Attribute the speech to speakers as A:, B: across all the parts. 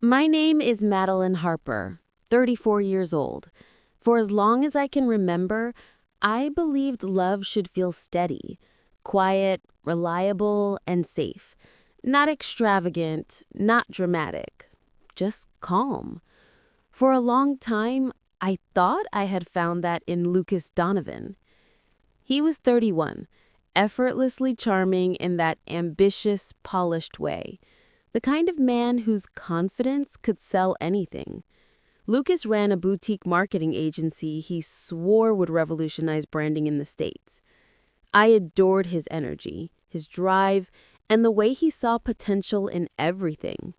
A: My name is Madeline Harper, 34 years old. For as long as I can remember, I believed love should feel steady, quiet, reliable, and safe. Not extravagant, not dramatic, just calm. For a long time, I thought I had found that in Lucas Donovan. He was 31, effortlessly charming in that ambitious, polished way. The kind of man whose confidence could sell anything. Lucas ran a boutique marketing agency he swore would revolutionize branding in the States. I adored his energy, his drive, and the way he saw potential in everything.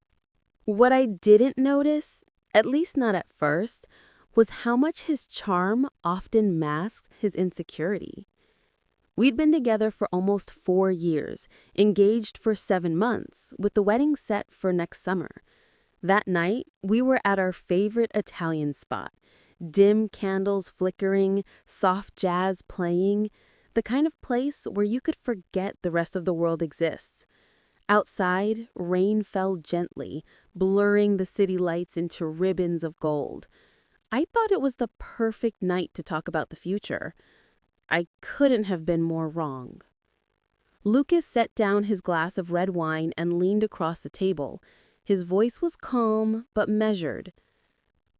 A: What I didn't notice, at least not at first, was how much his charm often masked his insecurity. We'd been together for almost 4 years, engaged for 7 months, with the wedding set for next summer. That night, we were at our favorite Italian spot. Dim candles flickering, soft jazz playing, the kind of place where you could forget the rest of the world exists. Outside, rain fell gently, blurring the city lights into ribbons of gold. I thought it was the perfect night to talk about the future. I couldn't have been more wrong. Lucas set down his glass of red wine and leaned across the table. His voice was calm but measured.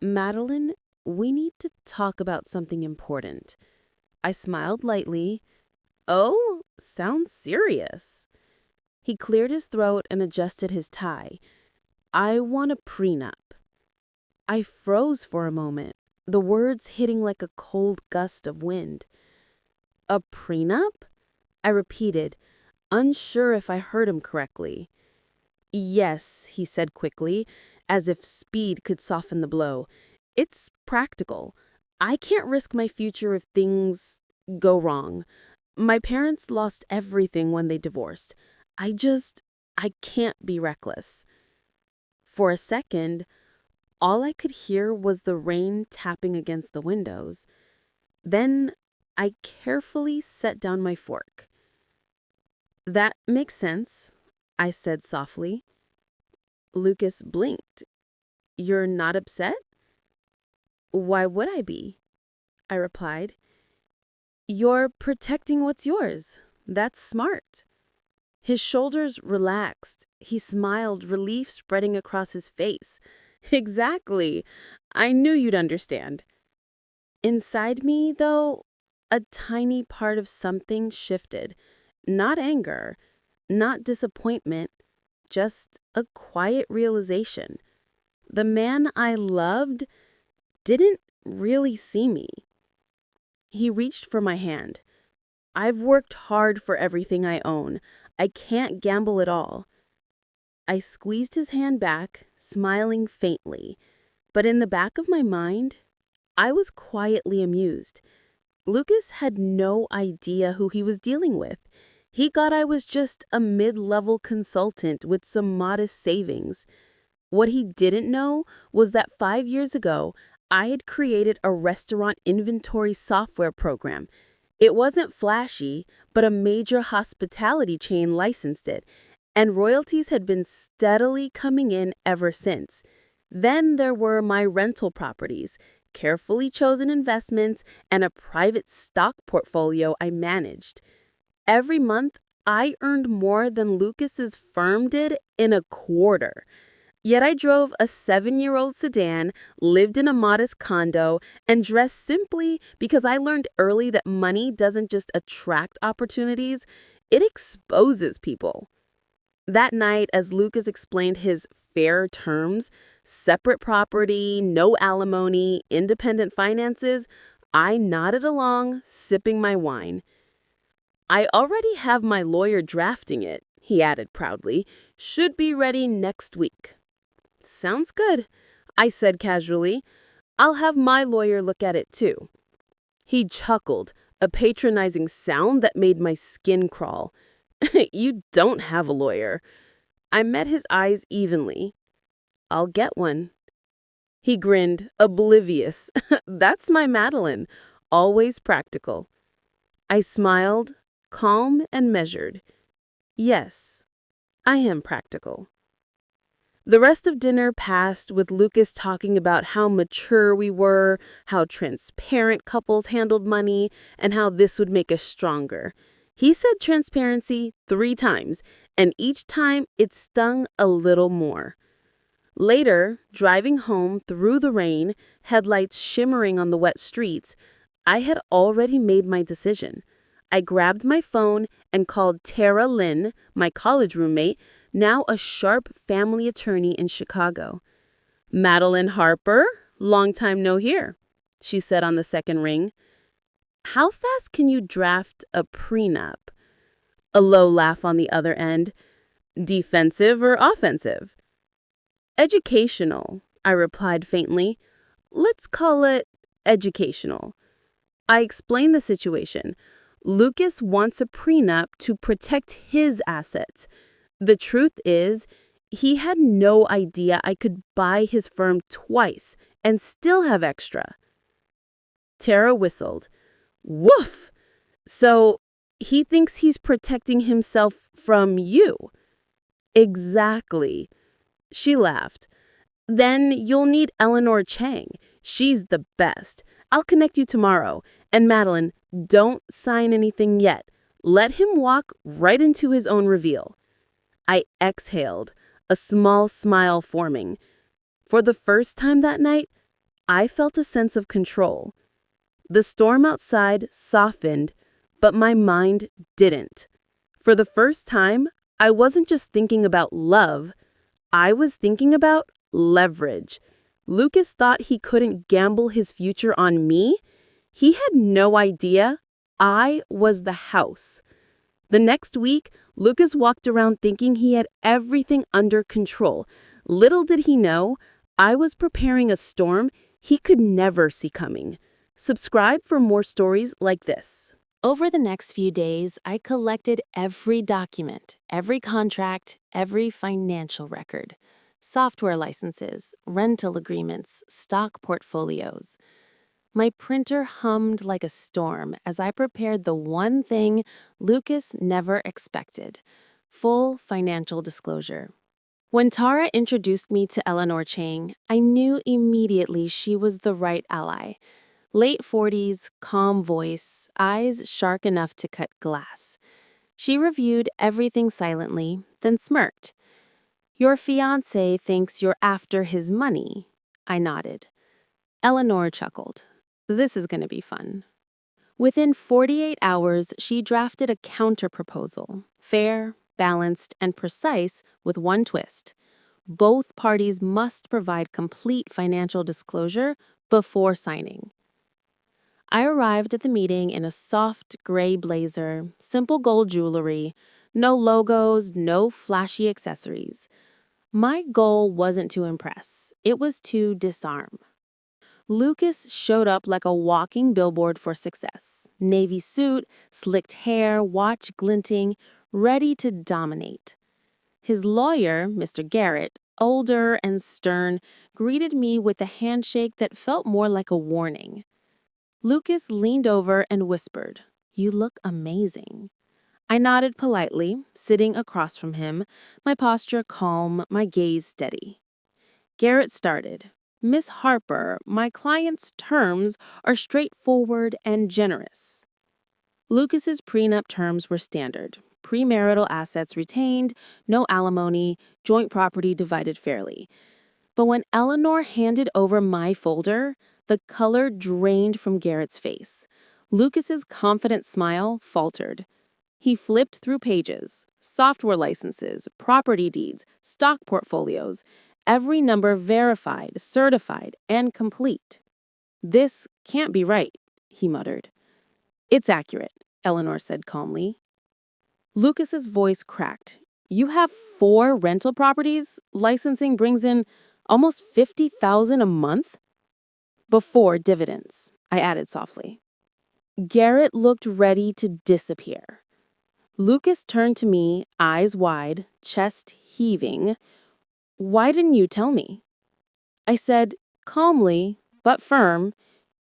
A: "Madeline, we need to talk about something important." I smiled lightly. "Oh, sounds serious." He cleared his throat and adjusted his tie. "I want a prenup." I froze for a moment, the words hitting like a cold gust of wind. "A prenup?" I repeated, unsure if I heard him correctly. "Yes," he said quickly, as if speed could soften the blow. "It's practical. I can't risk my future if things go wrong. My parents lost everything when they divorced. I can't be reckless." For a second, all I could hear was the rain tapping against the windows. Then I carefully set down my fork. "That makes sense," I said softly. Lucas blinked. "You're not upset?" "Why would I be?" I replied. "You're protecting what's yours. That's smart." His shoulders relaxed. He smiled, relief spreading across his face. "Exactly. I knew you'd understand." Inside me, though, a tiny part of something shifted. Not anger, not disappointment, just a quiet realization. The man I loved didn't really see me. He reached for my hand. "I've worked hard for everything I own. I can't gamble it all." I squeezed his hand back, smiling faintly. But in the back of my mind, I was quietly amused. Lucas had no idea who he was dealing with. He thought I was just a mid-level consultant with some modest savings. What he didn't know was that 5 years ago, I had created a restaurant inventory software program. It wasn't flashy, but a major hospitality chain licensed it, and royalties had been steadily coming in ever since. Then there were my rental properties, carefully chosen investments, and a private stock portfolio I managed. Every month, I earned more than Lucas's firm did in a quarter. Yet I drove a 7-year-old sedan, lived in a modest condo, and dressed simply because I learned early that money doesn't just attract opportunities, it exposes people. That night, as Lucas explained his fair terms, separate property, no alimony, independent finances, I nodded along, sipping my wine. "I already have my lawyer drafting it," he added proudly. "Should be ready next week." "Sounds good," I said casually. "I'll have my lawyer look at it too." He chuckled, a patronizing sound that made my skin crawl. "You don't have a lawyer." I met his eyes evenly. "I'll get one." He grinned, oblivious. That's my Madeline, always practical. I smiled, calm and measured. Yes, I am practical. The rest of dinner passed with Lucas talking about how mature we were, how transparent couples handled money, and how this would make us stronger. He said transparency 3 times, and each time it stung a little more. Later, driving home through the rain, headlights shimmering on the wet streets, I had already made my decision. I grabbed my phone and called Tara Lynn, my college roommate, now a sharp family attorney in Chicago. "Madeline Harper, long time no hear," she said on the second ring. "How fast can you draft a prenup?" A low laugh on the other end. "Defensive or offensive?" "Educational," I replied faintly. "Let's call it educational." I explained the situation. Lucas wants a prenup to protect his assets. The truth is, he had no idea I could buy his firm twice and still have extra. Tara whistled. "Woof! So he thinks he's protecting himself from you." "Exactly." She laughed. "Then you'll need Eleanor Chang. She's the best. I'll connect you tomorrow. And Madeline, don't sign anything yet. Let him walk right into his own reveal." I exhaled, a small smile forming. For the first time that night, I felt a sense of control. The storm outside softened, but my mind didn't. For the first time, I wasn't just thinking about love. I was thinking about leverage. Lucas thought he couldn't gamble his future on me. He had no idea I was the house. The next week, Lucas walked around thinking he had everything under control. Little did he know, I was preparing a storm he could never see coming. Subscribe for more stories like this. Over the next few days, I collected every document, every contract, every financial record. Software licenses, rental agreements, stock portfolios. My printer hummed like a storm as I prepared the one thing Lucas never expected: full financial disclosure. When Tara introduced me to Eleanor Chang, I knew immediately she was the right ally. Late 40s, calm voice, eyes sharp enough to cut glass. She reviewed everything silently, then smirked. "Your fiancé thinks you're after his money." I nodded. Eleanor chuckled. "This is going to be fun." Within 48 hours, she drafted a counterproposal, fair, balanced, and precise, with one twist. Both parties must provide complete financial disclosure before signing. I arrived at the meeting in a soft gray blazer, simple gold jewelry, no logos, no flashy accessories. My goal wasn't to impress, it was to disarm. Lucas showed up like a walking billboard for success. Navy suit, slicked hair, watch glinting, ready to dominate. His lawyer, Mr. Garrett, older and stern, greeted me with a handshake that felt more like a warning. Lucas leaned over and whispered, "You look amazing." I nodded politely, sitting across from him, my posture calm, my gaze steady. Garrett started. "Miss Harper, my client's terms are straightforward and generous." Lucas's prenup terms were standard: premarital assets retained, no alimony, joint property divided fairly. But when Eleanor handed over my folder, the color drained from Garrett's face. Lucas's confident smile faltered. He flipped through pages: software licenses, property deeds, stock portfolios, every number verified, certified, and complete. "This can't be right," he muttered. "It's accurate," Eleanor said calmly. Lucas's voice cracked. "You have 4 rental properties? Licensing brings in almost $50,000 a month?" "Before dividends," I added softly. Garrett looked ready to disappear. Lucas turned to me, eyes wide, chest heaving. "Why didn't you tell me?" I said, calmly but firm,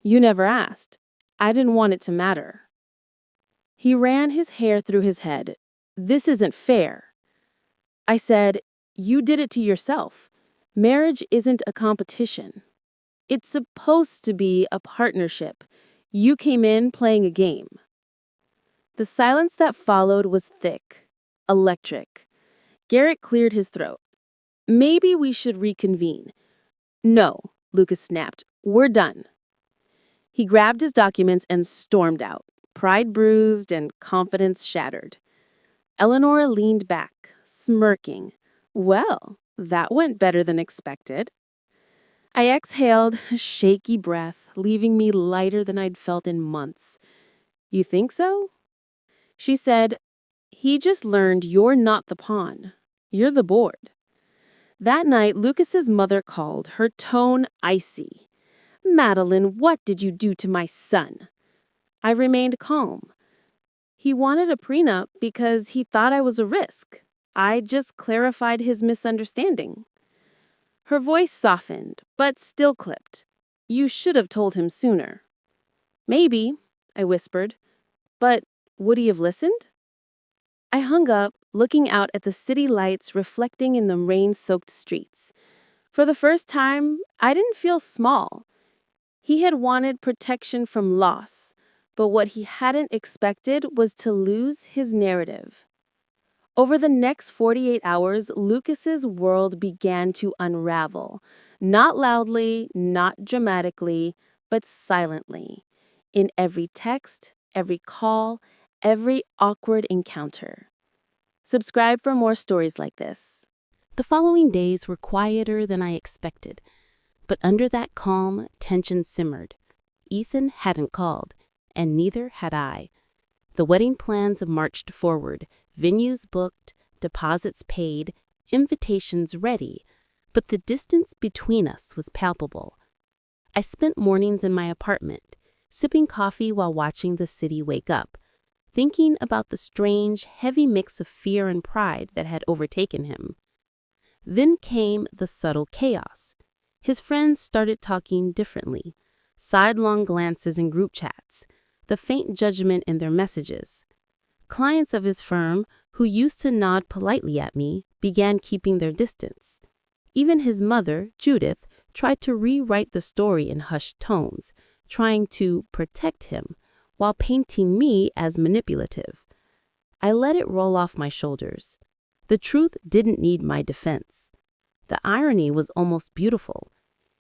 A: "You never asked. I didn't want it to matter." He ran his hair through his head. "This isn't fair." I said, "You did it to yourself. Marriage isn't a competition. It's supposed to be a partnership. You came in playing a game. The silence that followed was thick, electric. Garrett cleared his throat. Maybe we should reconvene. No, Lucas snapped. We're done. He grabbed his documents and stormed out, pride bruised and confidence shattered. Eleanor leaned back, smirking. Well, that went better than expected. I exhaled, a shaky breath, leaving me lighter than I'd felt in months. You think so? She said, he just learned you're not the pawn. You're the board. That night, Lucas's mother called, her tone icy. Madeline, what did you do to my son? I remained calm. He wanted a prenup because he thought I was a risk. I just clarified his misunderstanding. Her voice softened, but still clipped. You should have told him sooner. Maybe, I whispered, but would he have listened? I hung up, looking out at the city lights reflecting in the rain-soaked streets. For the first time, I didn't feel small. He had wanted protection from loss, but what he hadn't expected was to lose his narrative. Over the next 48 hours, Lucas's world began to unravel, not loudly, not dramatically, but silently, in every text, every call, every awkward encounter. Subscribe for more stories like this. The following days were quieter than I expected, but under that calm, tension simmered. Ethan hadn't called, and neither had I. The wedding plans marched forward, venues booked, deposits paid, invitations ready, but the distance between us was palpable. I spent mornings in my apartment, sipping coffee while watching the city wake up, thinking about the strange, heavy mix of fear and pride that had overtaken him. Then came the subtle chaos. His friends started talking differently, sidelong glances in group chats, the faint judgment in their messages. Clients of his firm, who used to nod politely at me, began keeping their distance. Even his mother, Judith, tried to rewrite the story in hushed tones, trying to protect him, while painting me as manipulative. I let it roll off my shoulders. The truth didn't need my defense. The irony was almost beautiful.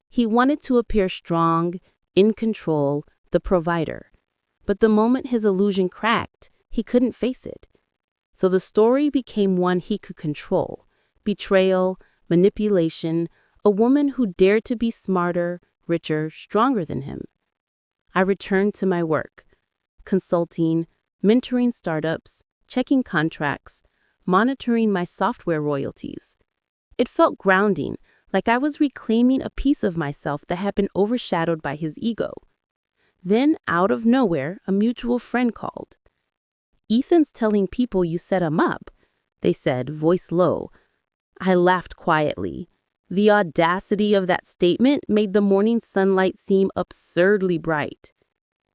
A: He wanted to appear strong, in control, the provider. But the moment his illusion cracked, he couldn't face it. So the story became one he could control. Betrayal, manipulation, a woman who dared to be smarter, richer, stronger than him. I returned to my work, consulting, mentoring startups, checking contracts, monitoring my software royalties. It felt grounding, like I was reclaiming a piece of myself that had been overshadowed by his ego. Then, out of nowhere, a mutual friend called. Ethan's telling people you set him up, they said, voice low. I laughed quietly. The audacity of that statement made the morning sunlight seem absurdly bright.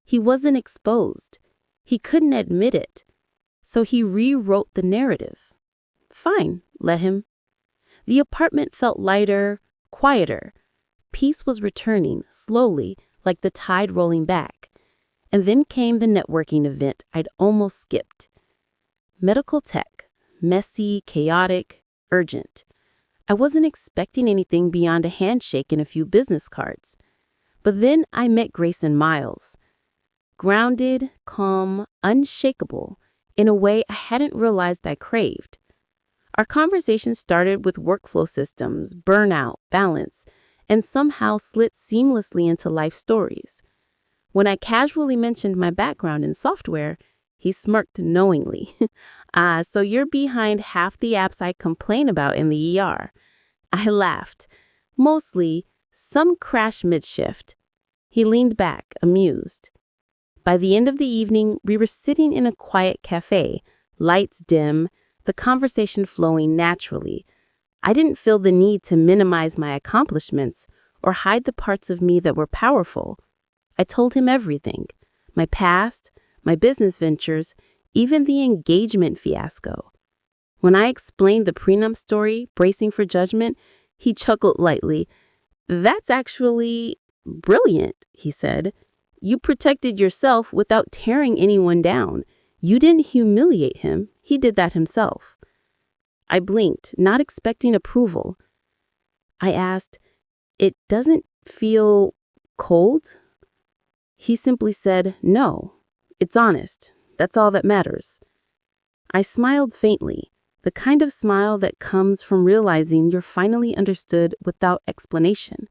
A: He wasn't exposed. He couldn't admit it. So he rewrote the narrative. Fine, let him. The apartment felt lighter, quieter. Peace was returning, slowly, like the tide rolling back. And then came the networking event I'd almost skipped. Medical tech, messy, chaotic, urgent. I wasn't expecting anything beyond a handshake and a few business cards. But then I met Grace and Miles. Grounded, calm, unshakable, in a way I hadn't realized I craved. Our conversation started with workflow systems, burnout, balance, and somehow slid seamlessly into life stories. When I casually mentioned my background in software, he smirked knowingly. So you're behind half the apps I complain about in the ER. I laughed. Mostly, some crash mid-shift. He leaned back, amused. By the end of the evening, we were sitting in a quiet cafe, lights dim, the conversation flowing naturally. I didn't feel the need to minimize my accomplishments or hide the parts of me that were powerful. I told him everything, my past, my business ventures, even the engagement fiasco. When I explained the prenup story, bracing for judgment,
B: He chuckled lightly. That's actually brilliant, he said. You protected yourself without tearing anyone down. You didn't humiliate him. He did that himself. I blinked, not expecting approval. I asked, "It doesn't feel cold?" He simply said, "No, it's honest. That's all that matters." I smiled faintly, the kind of smile that comes from realizing you're finally understood without explanation.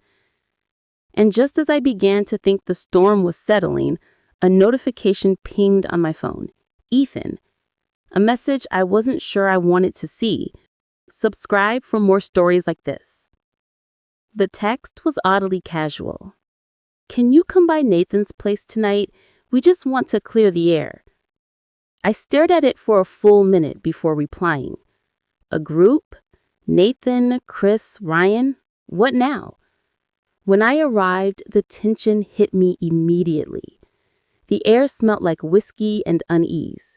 B: And just as I began to think the storm was settling, a notification pinged on my phone. Ethan. A message I wasn't sure I wanted to see. Subscribe for more stories like this. The text was oddly casual. Can you come by Nathan's place tonight? We just want to clear the air. I stared at it for a full minute before replying. A group? Nathan, Chris, Ryan? What now? When I arrived, the tension hit me immediately. The air smelt like whiskey and unease.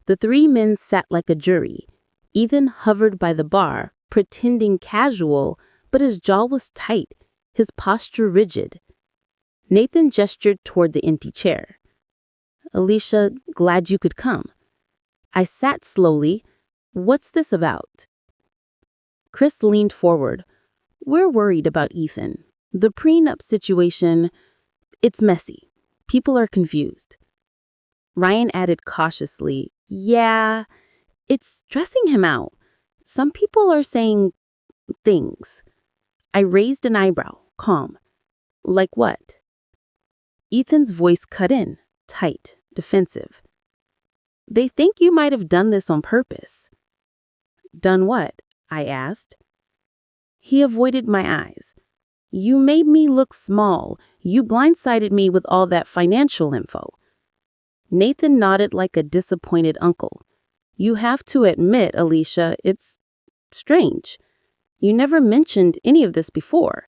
B: The three men sat like a jury. Ethan hovered by the bar, pretending casual, but his jaw was tight, his posture rigid. Nathan gestured toward the empty chair. Alicia, glad you could come. I sat slowly. What's this about? Chris leaned forward. We're worried about Ethan. The prenup situation, it's messy. People are confused. Ryan added cautiously, yeah, it's stressing him out. Some people are saying things. I raised an eyebrow, calm. Like what? Ethan's voice cut in, tight, defensive. They think you might have done this on purpose. Done what? I asked. He avoided my eyes. You made me look small. You blindsided me with all that financial info. Nathan nodded like a disappointed uncle. You have to admit, Alicia, it's strange. You never mentioned any of this before.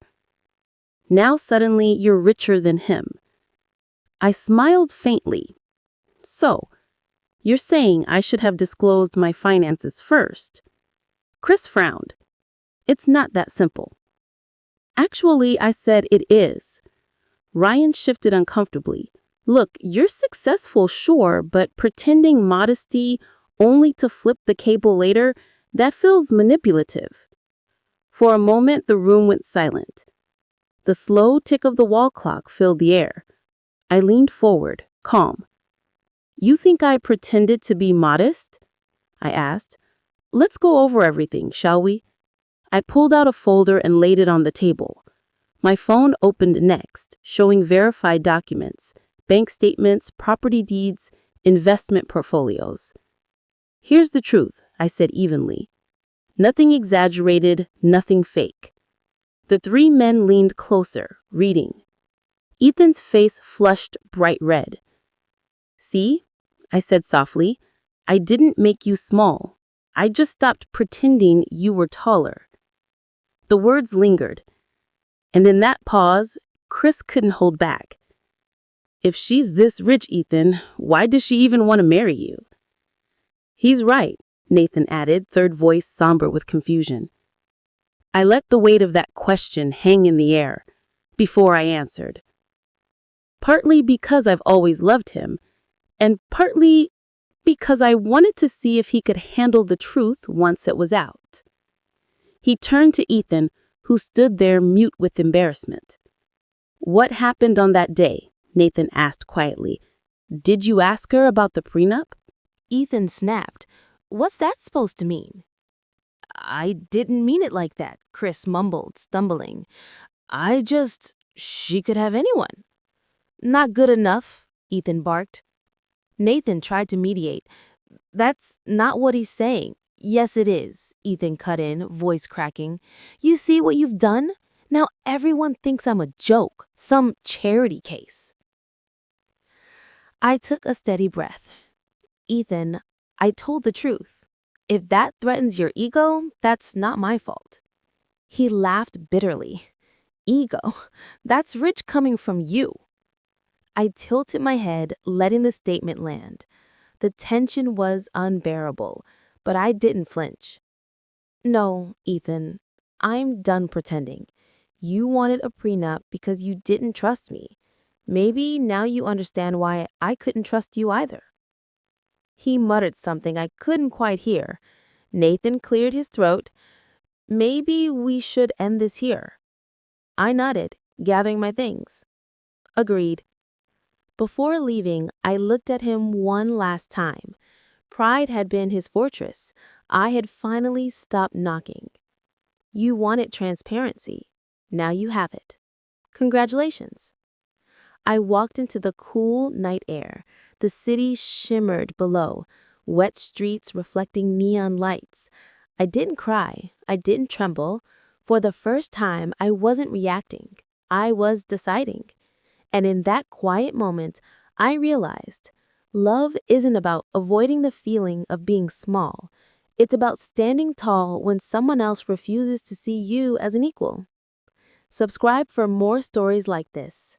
B: Now suddenly you're richer than him. I smiled faintly. So, you're saying I should have disclosed my finances first? Chris frowned. It's not that simple. Actually, I said it is. Ryan shifted uncomfortably. Look, you're successful, sure, but pretending modesty only to flip the cable later, that feels manipulative. For a moment, the room went silent. The slow tick of the wall clock filled the air. I leaned forward, calm. You think I pretended to be modest? I asked. Let's go over everything, shall we? I pulled out a folder and laid it on the table. My phone opened next, showing verified documents, bank statements, property deeds, investment portfolios. Here's the truth, I said evenly. Nothing exaggerated, nothing fake. The three men leaned closer, reading. Ethan's face flushed bright red. See, I said softly, I didn't make you small. I just stopped pretending you were taller. The words lingered. And in that pause, Chris couldn't hold back. If she's this rich, Ethan, why does she even want to marry you? He's right, Nathan added, third voice somber with confusion. I let the weight of that question hang in the air before I answered. Partly because I've always loved him, and partly because I wanted to see if he could handle the truth once it was out. He turned to Ethan, who stood there mute with embarrassment. What happened on that day? Nathan asked quietly. Did you ask her about the prenup?
A: Ethan snapped. What's that supposed to mean? I didn't mean it like that, Chris mumbled, stumbling. She could have anyone. Not good enough, Ethan barked. Nathan tried to mediate. That's not what he's saying. Yes, it is, Ethan cut in, voice cracking. You see what you've done? Now everyone thinks I'm a joke, some charity case. I took a steady breath. Ethan, I told the truth. If that threatens your ego, that's not my fault. He laughed bitterly. Ego? That's rich coming from you. I tilted my head, letting the statement land. The tension was unbearable, but I didn't flinch. No, Ethan, I'm done pretending. You wanted a prenup because you didn't trust me. Maybe now you understand why I couldn't trust you either." He muttered something I couldn't quite hear. Nathan cleared his throat. "Maybe we should end this here." I nodded, gathering my things. "Agreed." Before leaving, I looked at him one last time. Pride had been his fortress. I had finally stopped knocking. "You wanted transparency. Now you have it. Congratulations." I walked into the cool night air. The city shimmered below, wet streets reflecting neon lights. I didn't cry. I didn't tremble. For the first time, I wasn't reacting. I was deciding. And in that quiet moment, I realized love isn't about avoiding the feeling of being small. It's about standing tall when someone else refuses to see you as an equal. Subscribe for more stories like this.